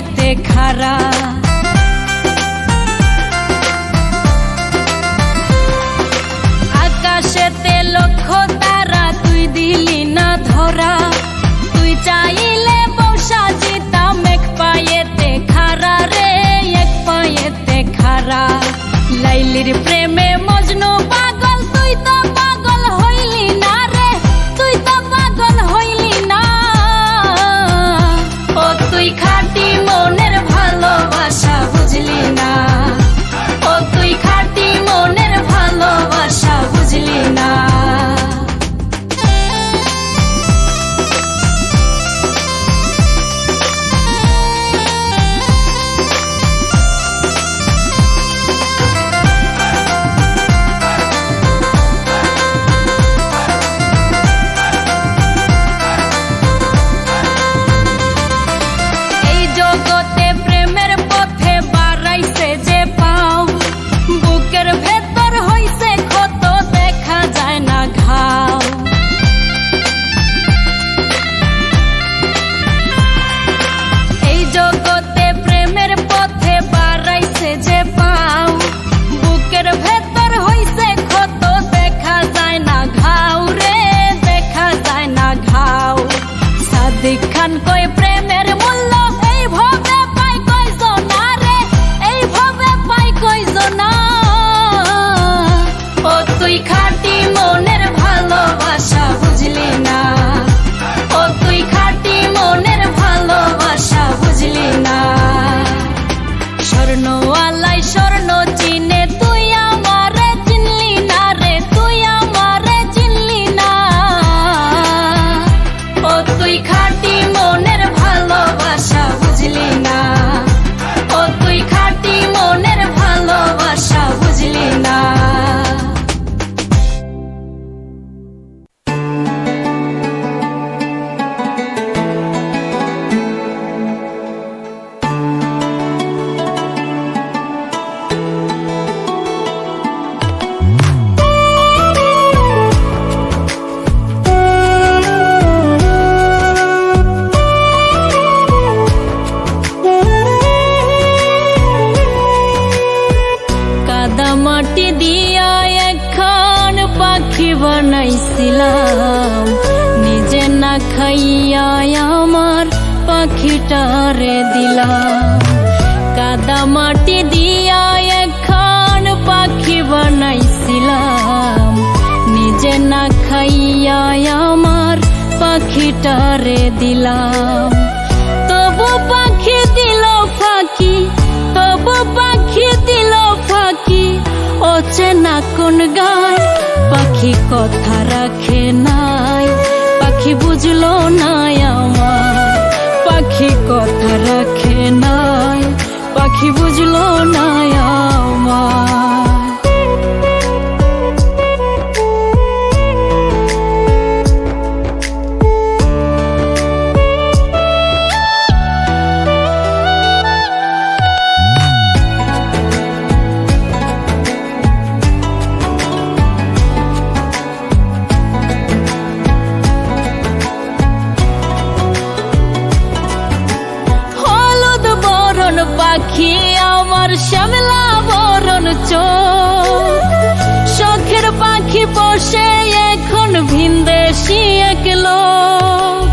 পায়েতে খাড়া। আকাশেতে লক্ষ তারা তুই দিলি না ধরা। তুই চাইলে বসা যেতাম এক পায়েতে খাড়া রে, এক পায়েতে খাড়া। লাইলির প্রেমে মজনু পাগল, তুই তো পাগল হইলি না রে, তুই তো পাগল হইলি না। ও তুই খাঁটি মনের ভালোবাসা বুঝলি না, ও তুই খাঁটি মনের ভালোবাসা বুঝলি না। দেখান কই প্রেমের মূল্য এই ভাবে পাই কয়জনা রে, এই ভাবে পাই কয়জনা। ও তুই খাঁটি মনের ভালোবাসা বুঝলি না, ও তুই খাঁটি মনের ভালোবাসা বুঝলি না। স্বর্ণওয়ালাই স্বর্ণ চিনে তুই আমারে চিনলি না রে, তুই আমারে চিনলি না। ও তুই খাঁটি মনের ভালোবাসা বুঝলি না, ও তুই খাঁটি মনের ভালোবাসা বুঝলি না। মাটি দিয়া এখন পাখি বানাইছিলাম, নিজে না খাইয়া আমার পাখিটারে দিলাম। কাদা মাটি দিয়া এখন পাখি বানাইছিলাম, নিজে না খাইয়া আমার পাখিটারে দিলাম। তবু পাখি দিল ফাঁকি, তবু পাখি দিল ফাঁকি। অচেনা কোন গায় পাখি কথা রাখে নাই, পাখি বুঝলো না আমার, পাখি কথা রাখে নাই, পাখি বুঝলো না আমার। পাখি আমার শ্যামলা বরণ চোখ, শখের পাখি বসে এখন ভিনদেশি এক লোক।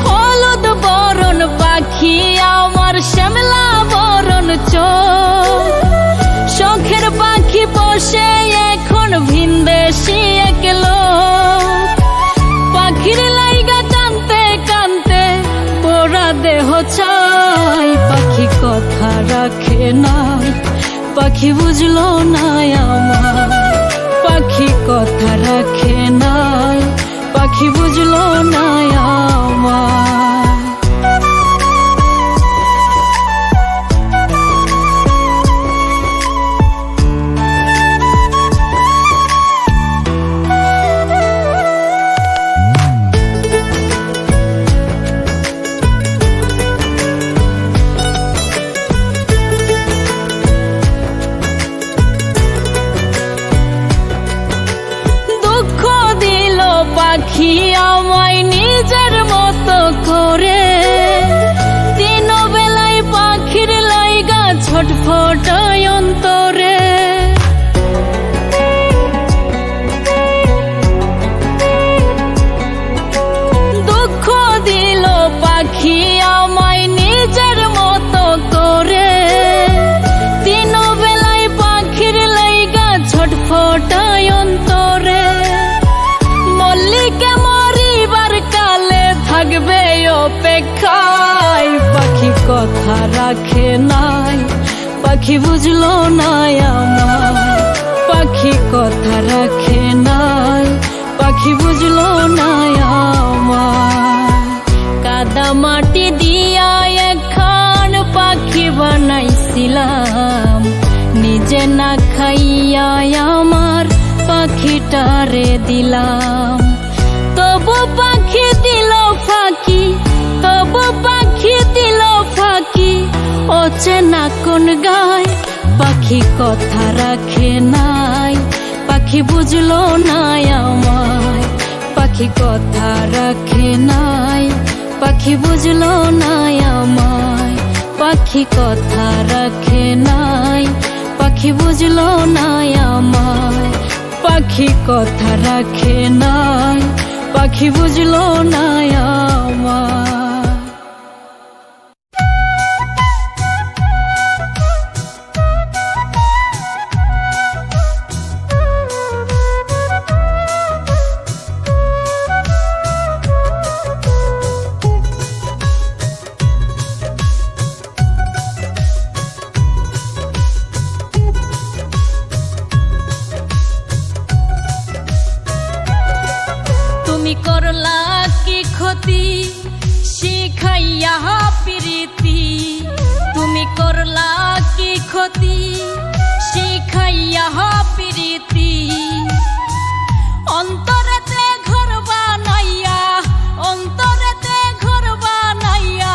হলুদ বরণ পাখি আমার শ্যামলা বরণ চোখ, শখের পাখি বসে এখন ভিনদেশি এক লোক। পাখির লাইগা কানতে কানতে পোড়া দেহ চাই, পাখি কথা রাখে নাই, পাখি বুঝলো না আমার, পাখি কথা রাখে নাই, পাখি বুঝলো না আমার। পাখি আমায় নিজের মতো করে, দিন বেলায় পাখির লাইগা ছটফটায় অন্তরে। দুঃখ দিল পাখি আমায় নিজের মতো করে, দিন বেলায় পাখির লাইগা ছটফটায় অন্তরে। মল্লিকে মরিবার কালে থাকবে অপেক্ষায়, পাখি কথা রাখে নাই, পাখি বুঝলো না আমায়। পাখি কথা রাখে নাই, পাখি বুঝলো না আমায়। কাদা মাটি দিয়া এখন পাখি বানাইছিলাম, নিজে না খাইয়া আমার পাখিটারে দিলাম। তবু পাখি দিল ফাঁকি, তবু পাখি দিল ফাঁকি, অচেনা কোন গায়। পাখি কথা রাখে নাই, পাখি বুঝলো না আমায়। পাখি কথা রাখে নাই, পাখি বুঝলো না আমায়। পাখি কথা রাখে নাই, পাখি বুঝলো না আমায়। পাখি কথা রাখে নাই, পাখি বুঝলো না আমায়। তুমি করলা কি ক্ষতি শিখাইয়া প্রীতি, তুমি করলা কি ক্ষতি শিখাইয়া প্রীতি। অন্তরেতে ঘর বানাইয়া, অন্তরেতে ঘর বানাইয়া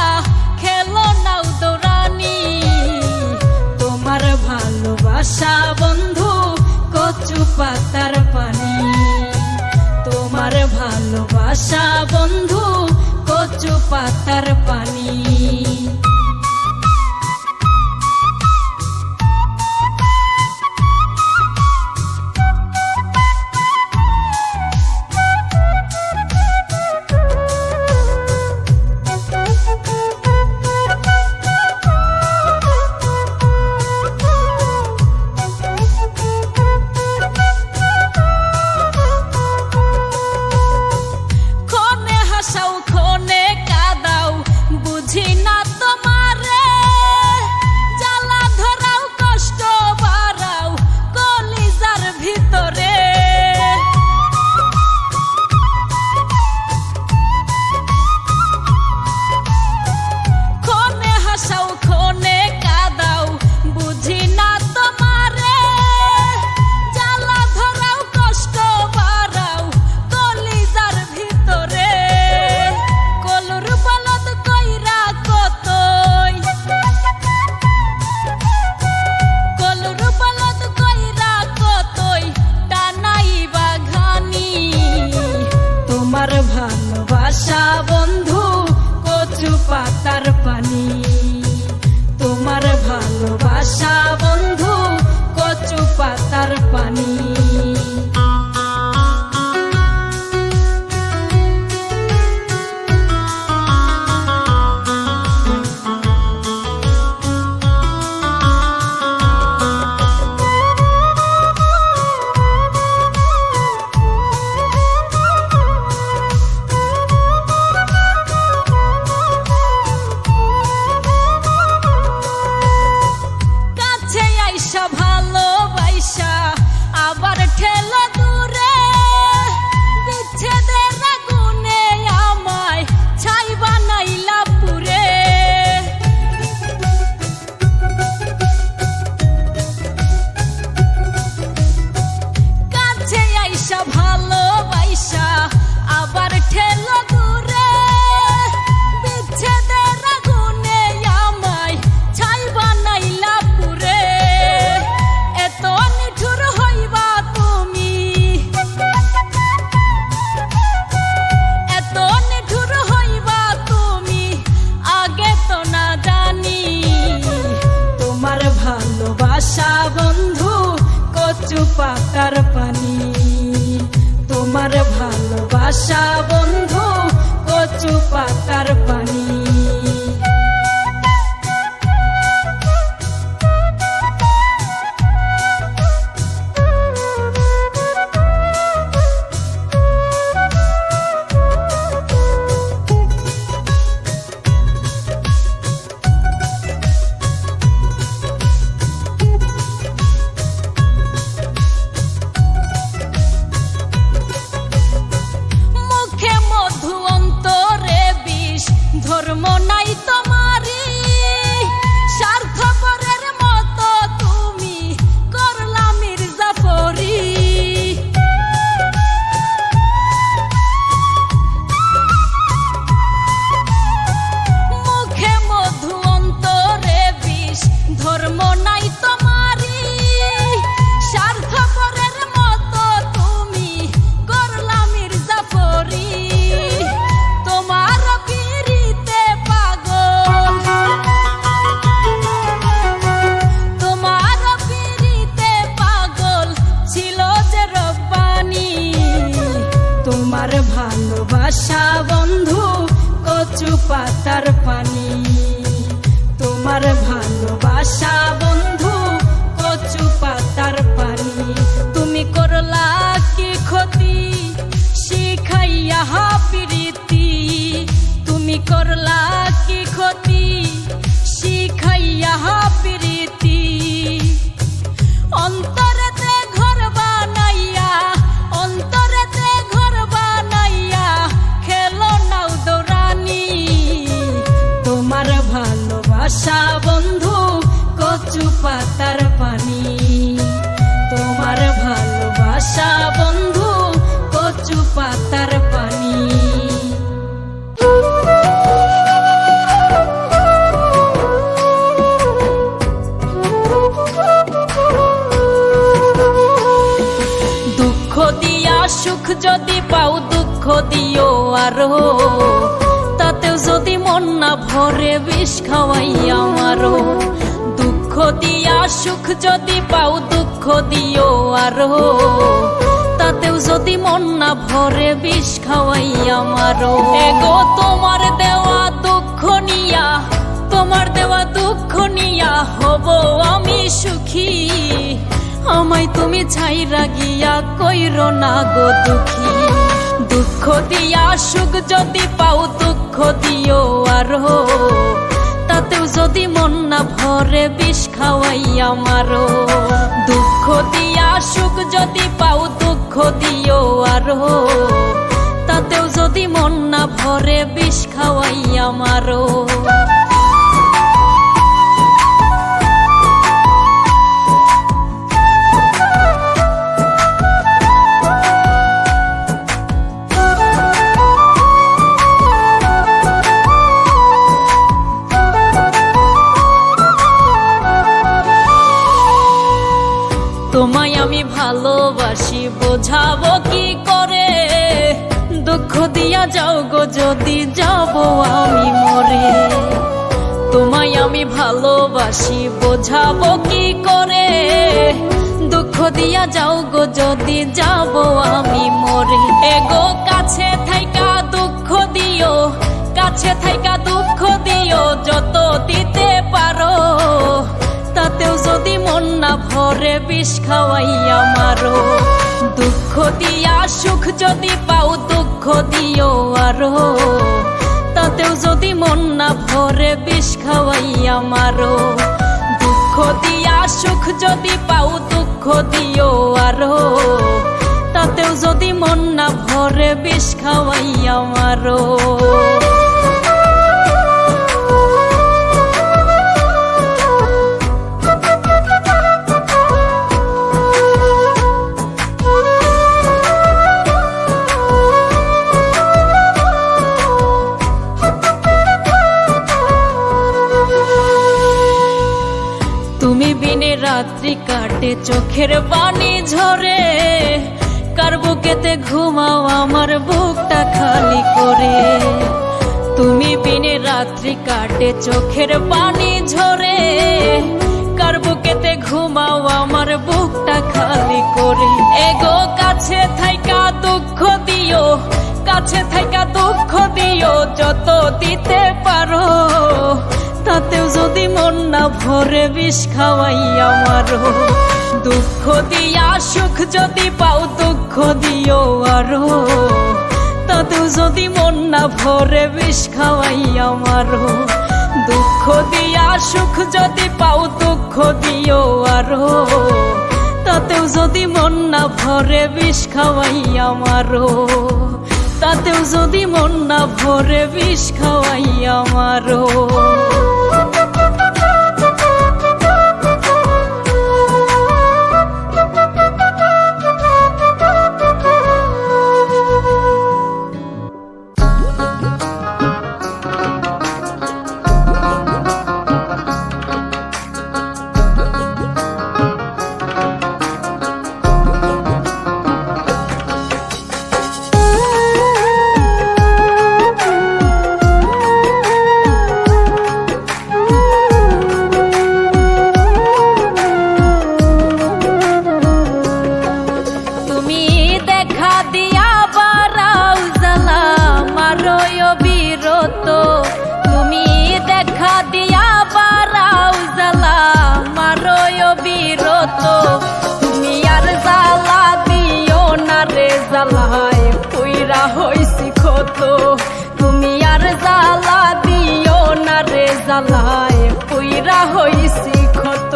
খেলো নাও দৌড়ানি। তোমার ভালোবাসা বন্ধু কচু পাতার পানি, তোমার ভালোবাসা বন্ধু কচু পাতার পানি। ভালোবাসা বন্ধু কচু পাতার পানি, তোমার ভালোবাসা বন্ধু কচু পাতার পানি। ভালোবাসা আবার ঠেলা দূরে, বিচ্ছেদের আগুনে আমায় ছাই বানাইলা পুরে। কাছে আইসা ভালোবাসা আবার ঠেলা দূরে, বিচ্ছেদের আগুনে আমায় ছাই বানাইলা পুরে। এত নিঠুর হইবা তুমি, পাতার পানি। তোমার ভালোবাসা বন্ধু কচু পাতার পানি। ধর্ম নাই তোমারি, স্বার্থপরের মতো তুমি করলা মির্জাফরি। মুখে মধু অন্তরে বিষ, ধর্ম নাই তোমারি, স্বার্থপরের মতো তুমি করলা মির্জাফরি। তোমার ভালোবাসা বন্ধু কচু পাতার পানি। তোমার ভালোবাসা বন্ধু কচু পাতার পানি। তুমি করলা কি ক্ষতি শিখাইয়া প্রীতি। তুমি করলা কি ক্ষতি শিখাইয়া প্রীতি। অন্তরেতে ঘর বানাইয়া, অন্তরেতে ঘর বানাইয়া খেলো নাও দৌড়ানি। তোমার ভালোবাসা বন্ধু কচু পাতার পানি। তোমার ভালোবাসা বন্ধু কচু পাতার পানি। দুঃখ দিয়া সুখ যদি পাও দুঃখ দিও আরো, তাতেও যদি মন না ভরে বিষ খাওয়াইয়া মারো। দুঃখ দিয়া সুখ যদি পাও দুঃখ দিও আরো, তাতেও যদি মন না ভরে বিষ খাওয়াইয়া মারো। এগো তোমার দেওয়া দুঃখ নিয়া, তোমার দেওয়া দুঃখ নিয়া হব আমি সুখী। আমায় তুমি ছাইরা গিয়া কইরো না গো দুঃখী। দুঃখ দিয়া সুখ যদি পাও দুঃখ দিও আরো, তাতেও যদি মন না ভরে বিষ খাওয়াইয়া মারো। দুঃখ দিয়া সুখ যদি পাও দুঃখ দিও আরো, তাতেও যদি মন না ভরে বিষ খাওয়াইয়া মারো। তোমায় আমি ভালোবাসি বোঝাবো কি করে, দুঃখ দিয়া যাও গো যদি যাব আমি মরে। তোমায় আমি ভালোবাসি বোঝাবো কি করে, দুঃখ দিয়া যাও গো যদি যাব আমি মরে। এগো কাছে থাইকা দুঃখ দিও, কাছে থাইকা দুঃখ দিও যত দিতে পারো। তাতেও যদি মন না ভরে বিষ খাওয়াইয়া মারো। দুঃখ দিয়া সুখ যদি পাও দুঃখ দিও আরো, তাতেও যদি মন না ভরে বিষ খাওয়াইয়া মারো। দুঃখ দিয়া সুখ যদি পাও দুঃখ দিও আরো, তাতেও যদি মন না ভরে বিষ খাওয়াইয়া মারো। তুমি বিনে রাত্রি কাটে চোখের পানি ঝরে, কার বুকেতে ঘুমাও আমার বুকটা খালি করে। তুমি বিনে রাত্রি কাটে চোখের পানি ঝরে, কার বুকেতে ঘুমাও আমার বুকটা খালি করে। এগো কাছে থাইকা দুঃখ দিও, কাছে থাইকা দুঃখ দিও, যত দিতে পারো। তাতেও যদি মন না ভরে বিষ খাওয়াইয়া মারো। দুঃখ দিয়া সুখ যদি পাও, দুঃখ দিও আরো। তাতেও যদি মন না ভরে বিষ খাওয়াইয়া মারো। দুঃখ দিয়া সুখ যদি পাও, দুঃখ দিও আরো। তাতেও যদি মন না ভরে বিষ খাওয়াইয়া মারো। তাতেও যদি মন না ভরে বিষ খাওয়াইয়া মারো। তুমি আর জ্বালা দিও না রে, জ্বালায় পুইরা হইছি ক্ষত। তুমি আর জ্বালা দিও না রে, জ্বালায় পুইরা হইছি ক্ষত।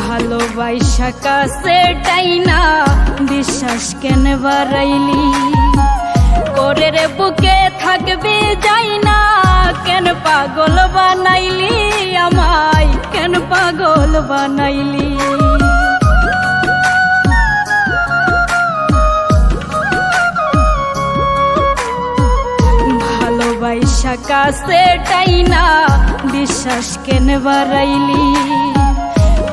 ভালোবাসা কাছে টাইনা বিশ্বাস কেন বাড়াইলি? করে রে বুকে থাকবি যাই না, কেন পাগল বানাইলি আমায়, কেন পাগল বানাইলি? ভালোবাসা কাছে টাইনা বিশ্বাস কেন বাড়াইলি?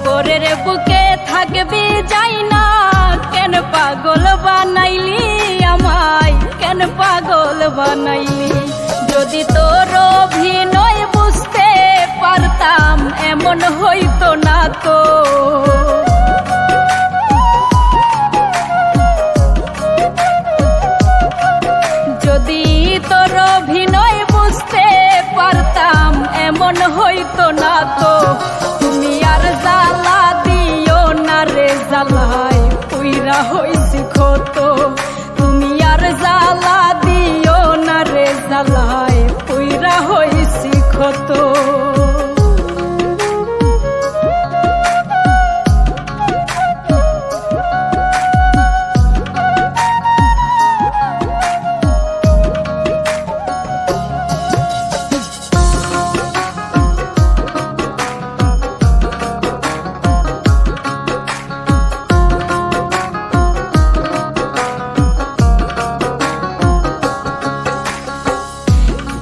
করে রে বুকে থাকবি যাই না, কেন পাগল বানাইলি আমায়, কেন পাগল বানাইলি? যদি তোর অভিনয় বুঝতে পারতাম এমন হইতো না তো। যদি তোর অভিনয় বুঝতে পারতাম এমন হইতো না তো। তুমি আর জ্বালা দিও না রে, জ্বালায় পুইরা হইছি ক্ষত। তুমি আর জ্বালা দিও না রে, জ্বালায় পুইরা হইছি ক্ষত।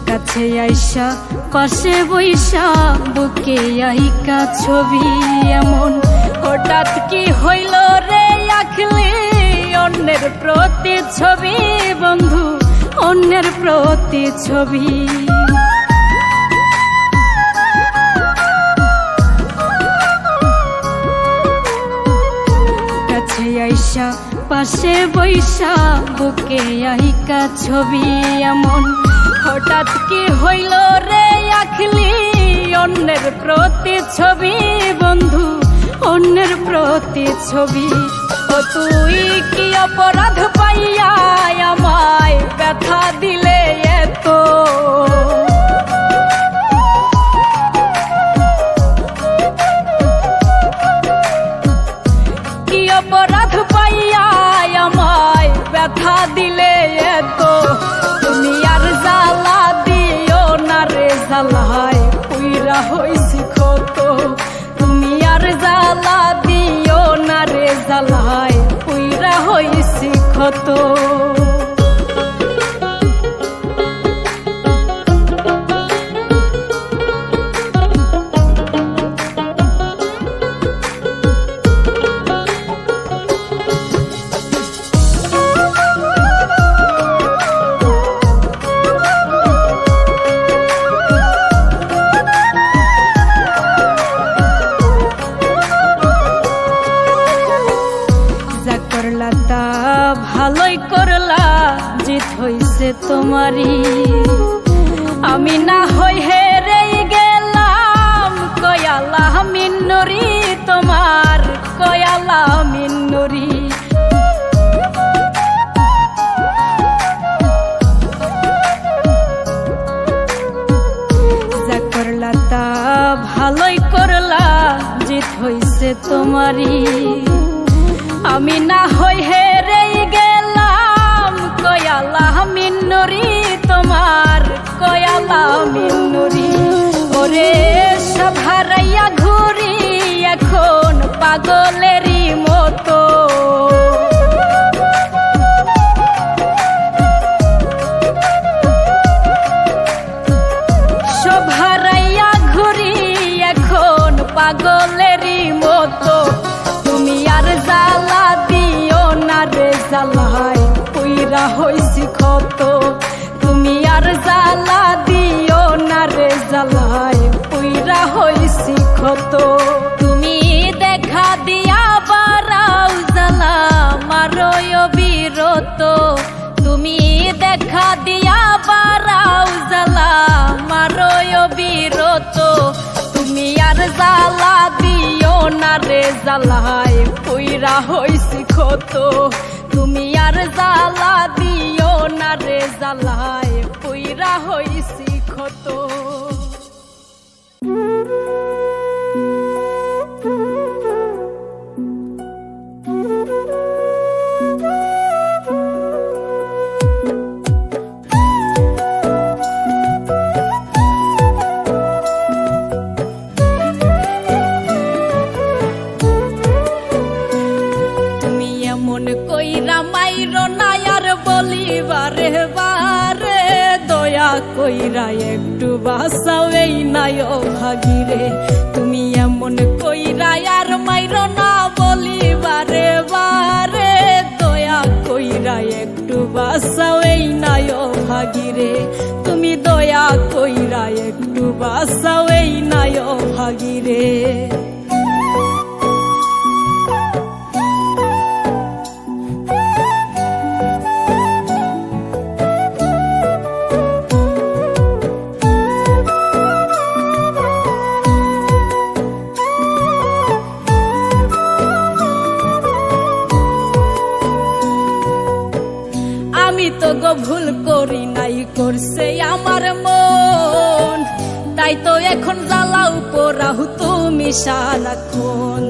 কাছে আইসা পাশে বইসা বুকে আইকা ছবি এমন হঠাৎ কি হইল রে আঁকলি অন্যের প্রতি ছবি বন্ধু, অন্যের প্রতি ছবি। কাছে আইসা পাশে বইসা বুকে আইকা ছবি এমন হঠাৎ কি হইল রে আঁকলি অন্যের প্রতি ছবি বন্ধু, অন্যের প্রতি ছবি। ও তুই কি অপরাধ পাইয়া আমায় ব্যথা দিলে এত? কি অপরাধ পাইয়া আমায় ব্যথা দিলে এত? তুমি আর জ্বালা দিও না রে, জ্বালায় পুইরা হইছি ক্ষত। তুমি আর জ্বালা দিও না রে, জ্বালায় পুইরা হইছি ক্ষত। জিত হইছে তোমারই। আমি না হই হেরে গেলাম কয়ালা মিন্নরি তোমার কয়ালা মিন্নরি। যা করলা তা ভালোই করলা জিত হইছে তোমারই। আমি না হই হেরে গেলাম কয়ালা মিন্নরি তোমার কয়ালা মিন্নরি। ওরে সব হারাইয়া ঘুরি এখন পাগলেরই মতো। সব হারাইয়া ঘুরি এখন পাগলেরই মতো। তুমি আর জ্বালা দিও না রে জ্বালাই পুইরা হইছি ক্ষত। তুমি আর জ্বালা দিও না রে জ্বালাই পুইরা হইছি ক্ষত। তুমি দেখা দিয়া বারাও জ্বালা মারোয় বিরত। তুমি দেখা দিয়া বারাও জ্বালা মারোয় বিরত। তুমি আর জ্বালা দিও না রে জ্বালাই পুইরা হইছি ক্ষত। তুমি আর জ্বালা দিও না রে জ্বালাই পুইরা হইছি ক্ষত। কইরা মাইরো না আর বলিবারে বারে দয়া কইরা একটু বাঁচাও এই নাই ভাগিরে। তুমি এমন কইরা আর মাইরো না বলিবারে বারে দয়া কইরা একটু বাঁচাও এই নাই ভাগিরে। তুমি দয়া কইরা একটু বাঁচাও এই নাই ভাগিরে। আমি তো গো ভুল করি নাই করছে আমার মন। তাই তো এখন জ্বালাও পোড়াও তুমি সারাক্ষণ।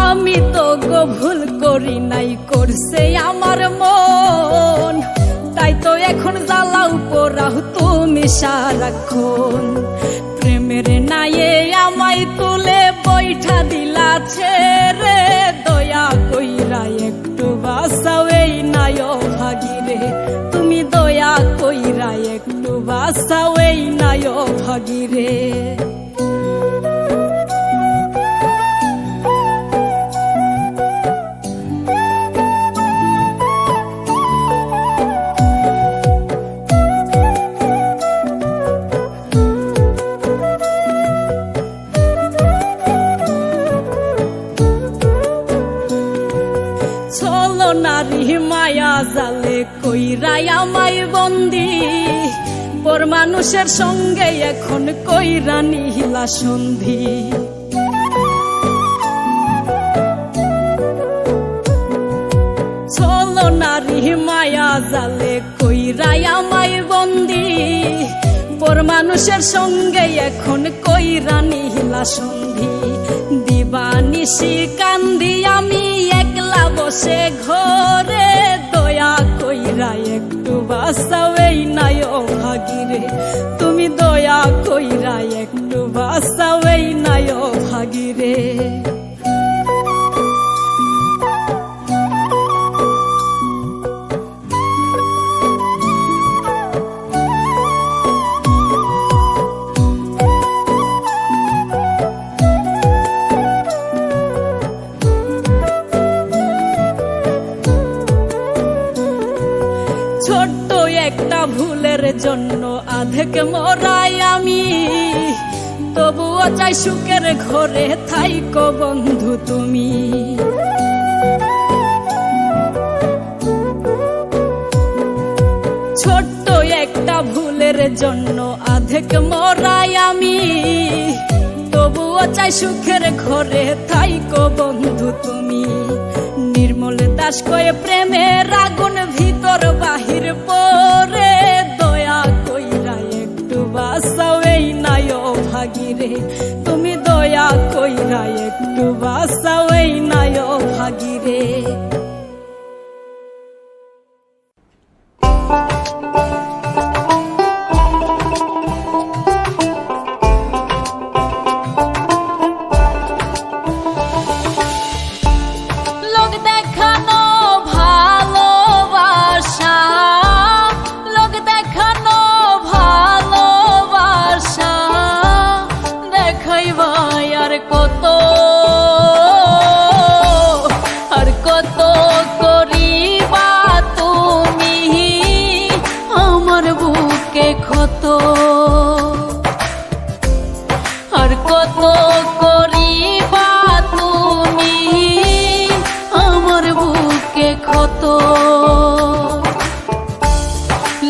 আমি তো গো ভুল করি নাই করছে আমার মন। তাই তো এখন জ্বালাও পোড়াও তুমি সারাক্ষণ। প্রেমের নায়ে আমায় তুলে বৈঠা দিলা ছেড়ে দয়া কইরা একটু বাঁচাও এই নাই ভাগিরে। তুমি দয়া কইরা একটু বাঁচাও এই নাই ভাগিরে। নারী মায়া জালে কইরাই আমায় বন্দি। পর মানুষের সঙ্গে এখন কইরা নিহিলা সন্ধি। চলো নারী মায়া জালে কইরাই আমায় বন্দি। পর মানুষের সঙ্গে এখন কইরা নিহিলা সন্ধি। দিবানিশি কান্দি আমি একলা বসে ঘরে দয়া কইরা একটু বাঁচাও এই নাই ভাগিরে। তুমি দয়া কইরা একটু বাঁচাও এই নাই ভাগিরে। ছোট্ট একটা ভুলের জন্য আধেক মরাই আমি। তবুও চাই সুখের ঘরে থাইকো বন্ধু তুমি। জন্য আধেক মরাই আমি, তবুও চাই সুখের ঘরে থাইকো বন্ধু তুমি। নির্মল দাস কয়ে প্রেমের আগুন ভিতর বাহির পরে, দয়া কইরা একটু বাঁচাও এই নাই ভাগিরে, তুমি দয়া কইরা একটু বাঁচাও এই নাই ভাগিরে।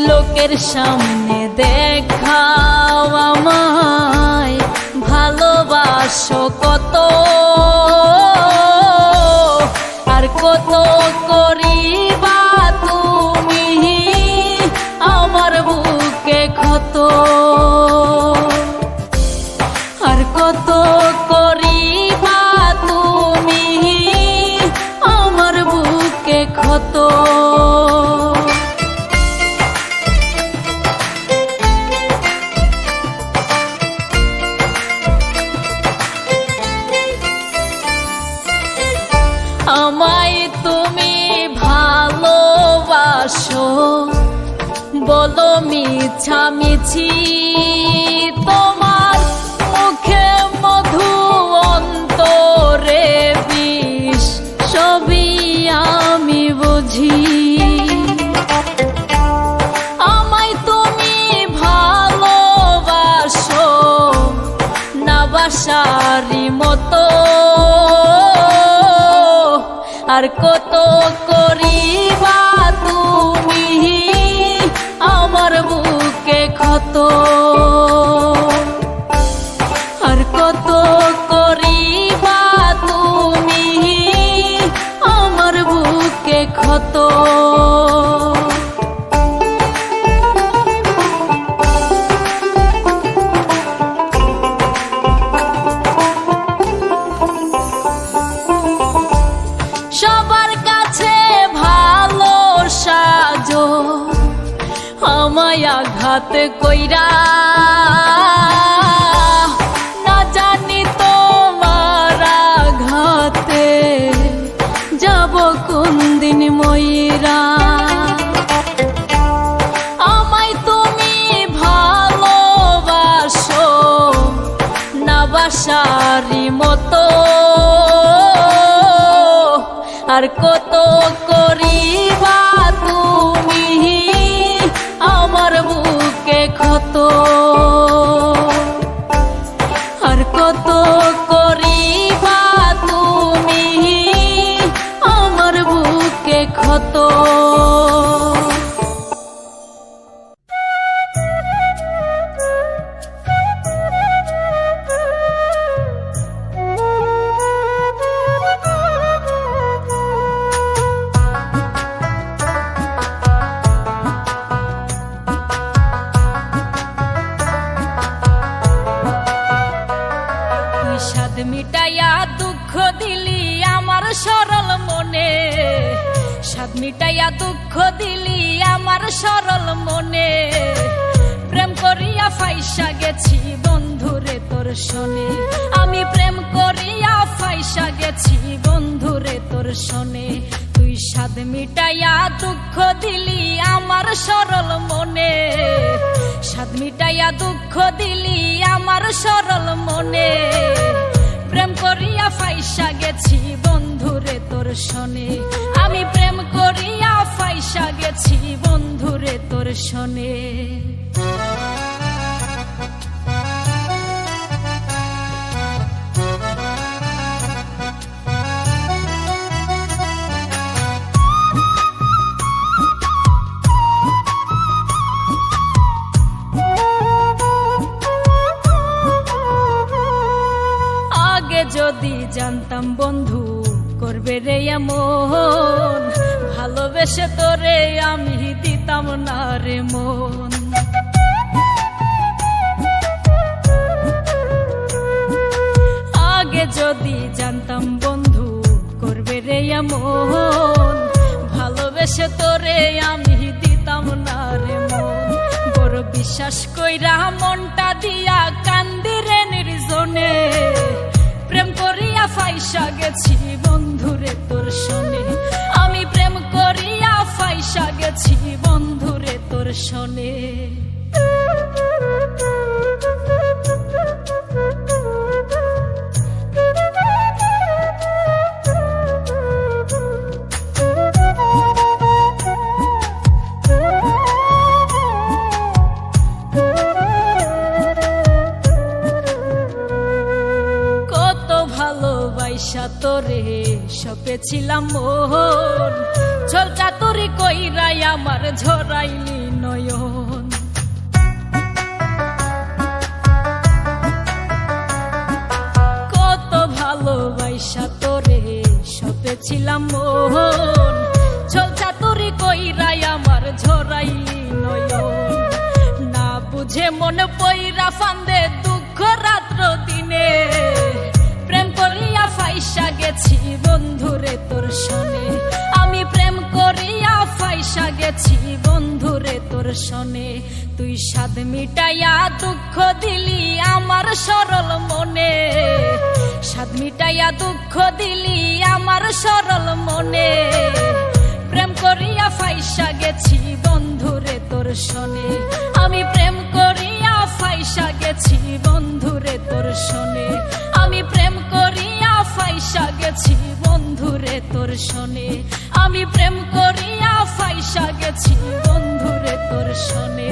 লোকের সামনে দেখাও আমায় ভালোবাসো কত, আর কত করিবা তুমি আমার বুকে ক্ষত, আর কত করিবা তুমি আমার বুকে ক্ষত। আমায় তুমি ভালোবাসো বলো মিছামিছি, তোমার মুখে মধু অন্তরে বিষ, সবই আমি বুঝি। আমায় তুমি ভালোবাসো না বাসারি মতো, আর কত করিবা তুমি আমার বুকে ক্ষত, আর কত করিবা তুমি আমার বুকে ক্ষত। সবার কাছে ভালো সাজো আমায় আঘাত কইরা, না জানি তোমার আঘাতে যাব কোন দিন ময়রা। আমায় তুমি ভালোবাসো না বাসারি মতো, আর কত করিবা তুমি আমার বুকে ক্ষত, আর কত করিবা তুমি আমার বুকে ক্ষত। বিষাদ মিটাইয়া দুঃখ দিলি আমার সরল মনে, সাদ মিটাইয়া দুঃখ দিলি আমার সরল মনে। প্রেম করিয়া ফাইসা গেছি বন্ধুরে তোর শোনে, আমি প্রেম করিয়া ফাইসা গেছি বন্ধুরে তোর শোনে। তুই সাদ মিটাইয়া দুঃখ দিলি আমার সরল মনে, সাদ মিটাইয়া দুঃখ দিলি আমার সরল মনে। প্রেম করিয়া ফাইসা গেছি বন্ধুরে তোর শোনে, আমি প্রেম করিয়া ফাইসা গেছি বন্ধুরে তোর শোনে। করবে রে এমন, ভালোবেসে তোরে আমি দিতাম না রে মন। আগে যদি জানতাম বন্ধু করবে রে এমন, ভালোবেসে তোরে আমি দিতাম না রে মন। বড় বিশ্বাস কইরা মনটা দিয়া কান্দি রে নির্জনে, প্রেম করিয়া ফাইসা গেছি বন্ধুরে তোর শোনে। আমি প্রেম করিয়া ফাইসা গেছি বন্ধুরে তোর শোনে। তোরে সপেছিলাম মোহন, ছলটা তোরে কইরাই আমার ঝরাইলি নয়ন। কত ভালোবাসা তোরে সপেছিলাম মোহন, ছলটা তোরে কইরাই আমার ঝরাইলি নয়ন। না বুঝে মন পইরা ফান্দে দুঃখ রাত্র দিনে, প্রেম করিয়া ফাইসা গেছি বন্ধুরে তোর শোনে। আমি প্রেম করিয়া ফাইসা গেছি বন্ধুরে তোর শোনে। তুই স্বাদ মিটাইয়া দুঃখ দিলি আমার সরল মনে, স্বাদ মিটাইয়া দুঃখ দিলি আমার সরল মনে। প্রেম করিয়া ফাইসা গেছি বন্ধুরে তোর শোনে। আমি প্রেম করিয়া ফাইসা গেছি বন্ধুরে তোর শোনে। আমি প্রেম করিয়া ফাইসা গেছি বন্ধুরে তোর শোনে। আমি প্রেম করিয়া ফাইসা গেছি বন্ধুরে তোর শোনে।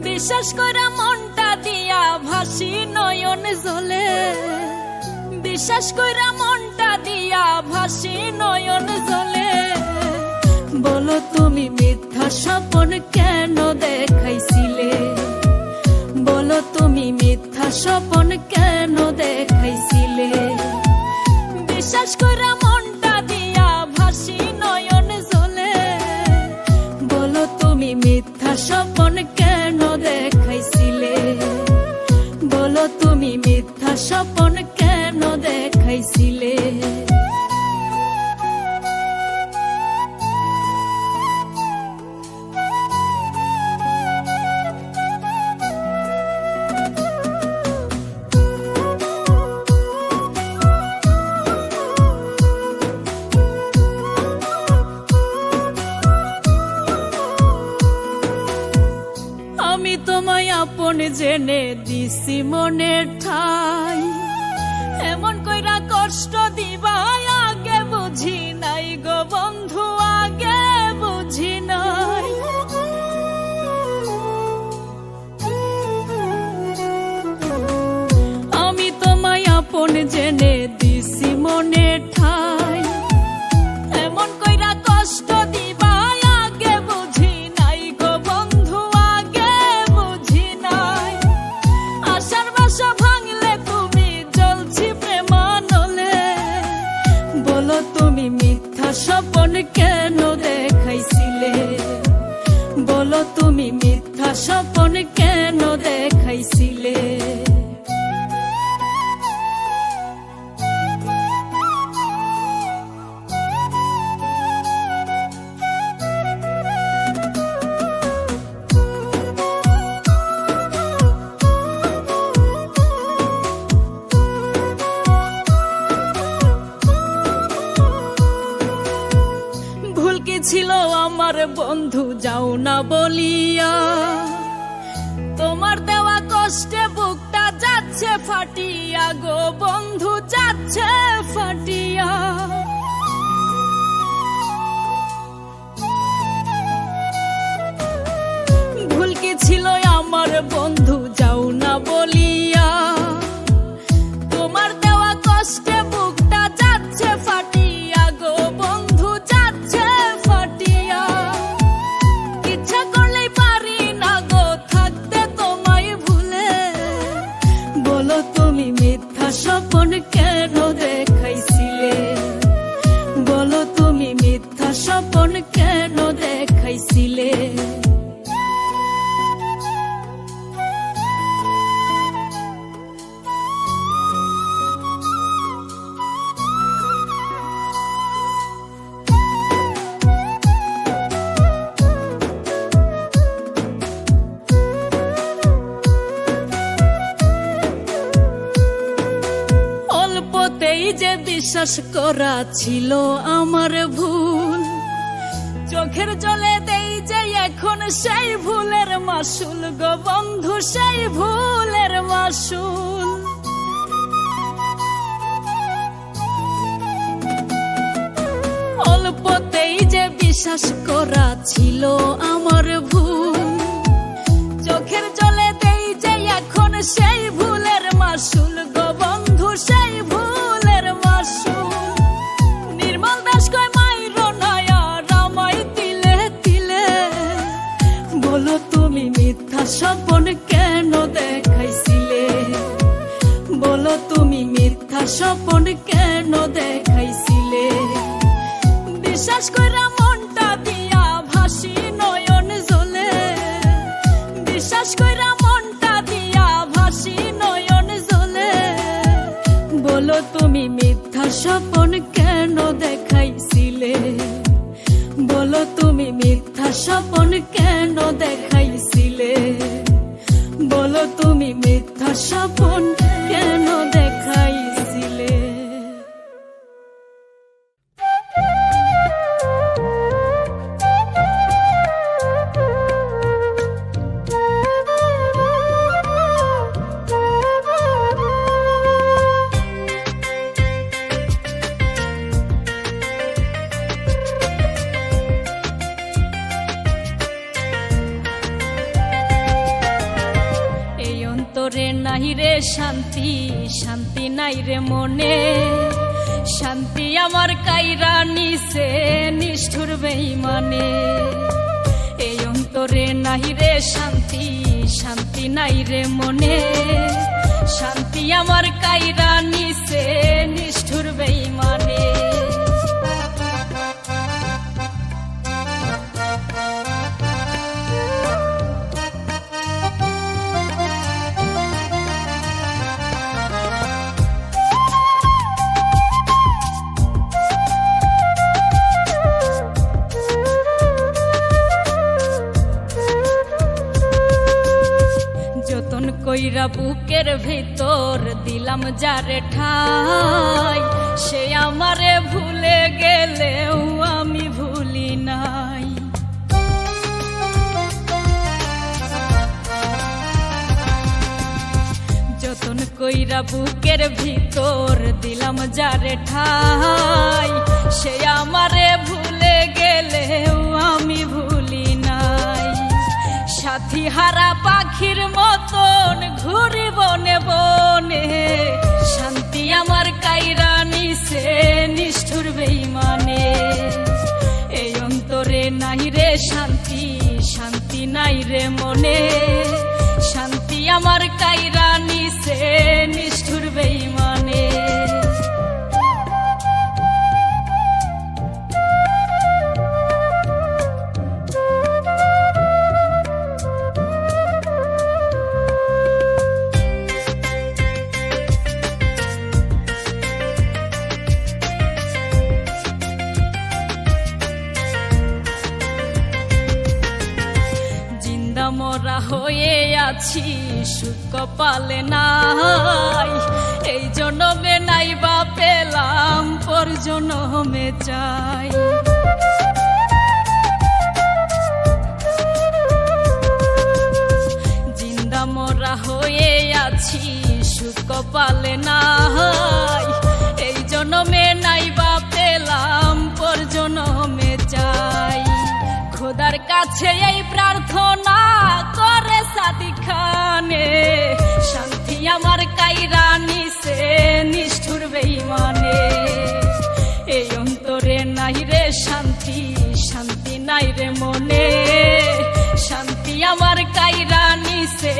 বিশ্বাস কইরা মনটা দিয়া ভাসি নয়ন জলে, বিশ্বাস কইরা মনটা দিয়া ভাসি নয়ন জলে। বলো তুমি মিথ্যা স্বপ্ন কেন দেখাইছিলে, বলো তুমি মিথ্যা স্বপ্ন কেন দেখাইছিলে। বিশ্বাস কইরা মনটা দিয়া ভাসি নয়ন জলে, বলো তুমি মিথ্যা স্বপ্ন কেন দেখাইছিলে, বলো তুমি মিথ্যা স্বপ্ন কেন দেখাইছিলে। আমি তোমায় আপন জেনে দিছি মনের ঠাই, এমন কইরা কষ্ট দিবা আগে বুঝি নাই গো বন্ধু, আগে বুঝি নাই। আমি তোমায় আপন জেনে দিছি মনের ঠাই, এমন কইরা কষ্ট দিবা আগে বুঝি নাই গো বন্ধু, আগে বুঝি নাই। আশার বাসা ভাঙলে তুমি জ্বলছি প্রেমানলে, বলো তুমি মিথ্যা স্বপ্ন কেন দেখাইছিলে, বলো তুমি মিথ্যা স্বপ্ন কেন দেখাইছিলে। ছিল আমার বন্ধু যাও না বলিয়া, তোমার দেওয়া কষ্টে বুকটা যাচ্ছে ফাটিয়া গো বন্ধু, যাচ্ছে ফাটিয়া। ভুল কি ছিল বিশ্বাস করা ছিল আমার ভুল, চোখের জলে দেই যে এখন সেই ভুলের মাসুল গো বন্ধু, সেই ভুলের মাসুল। অল্পতেই যে বিশ্বাস করা ছিল আমার ভুল, চোখের জলে দেই যে এখন সেই ভুলের মাসুল গো বন্ধু, সেই ভুলের মাসুল। নির্মল দাস কয় মাইরো নয়া রামাই তিলে তিলে, বলো তুমি মিথ্যা স্বপন কেন দেখাইছিলে, বলো তুমি মিথ্যা স্বপন কেন দেখাইছিলে। বিশ্বাস কইরা মনটা দিয়া ভাসি নয়ন জলে, বিশ্বাস কইরা মনটা দিয়া ভাসি নয়ন জলে, বলো তুমি মিথ্যা স্বপন কেন দেখাইছিলে, বলো তুমি মিথ্যা স্বপন কেন দেখাইছিলে, বলো তুমি মিথ্যা স্বপন কেন দেখাইছিলে। নাই রে শান্তি, শান্তি নাই রে মনে, শান্তি আমার কাইরা নিছে নিষ্ঠুর বেঈমানে। এই অন্তরে নাই রে শান্তি, শান্তি নাই রে মনে, শান্তি আমার কাইরা নিছে নিষ্ঠুর বেঈমানে। কইরা বুকের ভিতর দিলাম যারে ঠাই, সে আমারে ভুলে গেলেও আমি ভুলি নাই। যতন কইরা বুকের ভিতর দিলাম যারে ঠাই, সে আমারে ভুলে গেলেও আমি ভুলি নাই। সাথী হারা পাখির মতন ঘুরি বনে বনে, শান্তি আমার কাইরা নিছে নিষ্ঠুর বেঈমানে। এই অন্তরে নাই রে শান্তি, শান্তি নাই রে মনে, শান্তি আমার কাইরা নিছে নিষ্ঠুর বেঈমানে। মরা হয়ে আছি সুখ কপালে নাই, এই জন্মে নাই বা পেলাম পর জন্মে চাই। জিন্দা মরা হয়ে আছি সুখ কপালে নাই, এই জন্মে নাই বা পেলাম পর জন্মে চাই। খোদার কাছে এই প্রার্থনা করে সাদিক খানে, শান্তি আমার কাইরা নিছে নিষ্ঠুর বেঈমানে। এই অন্তরে নাই রে শান্তি, শান্তি নাই রে মনে, শান্তি আমার কাইরা নিছে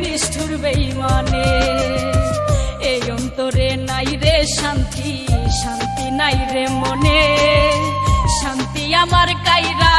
নিষ্ঠুর বেঈমানে। এই অন্তরে নাই রে শান্তি, শান্তি নাই রে মনে, শান্তি আমার কাইরা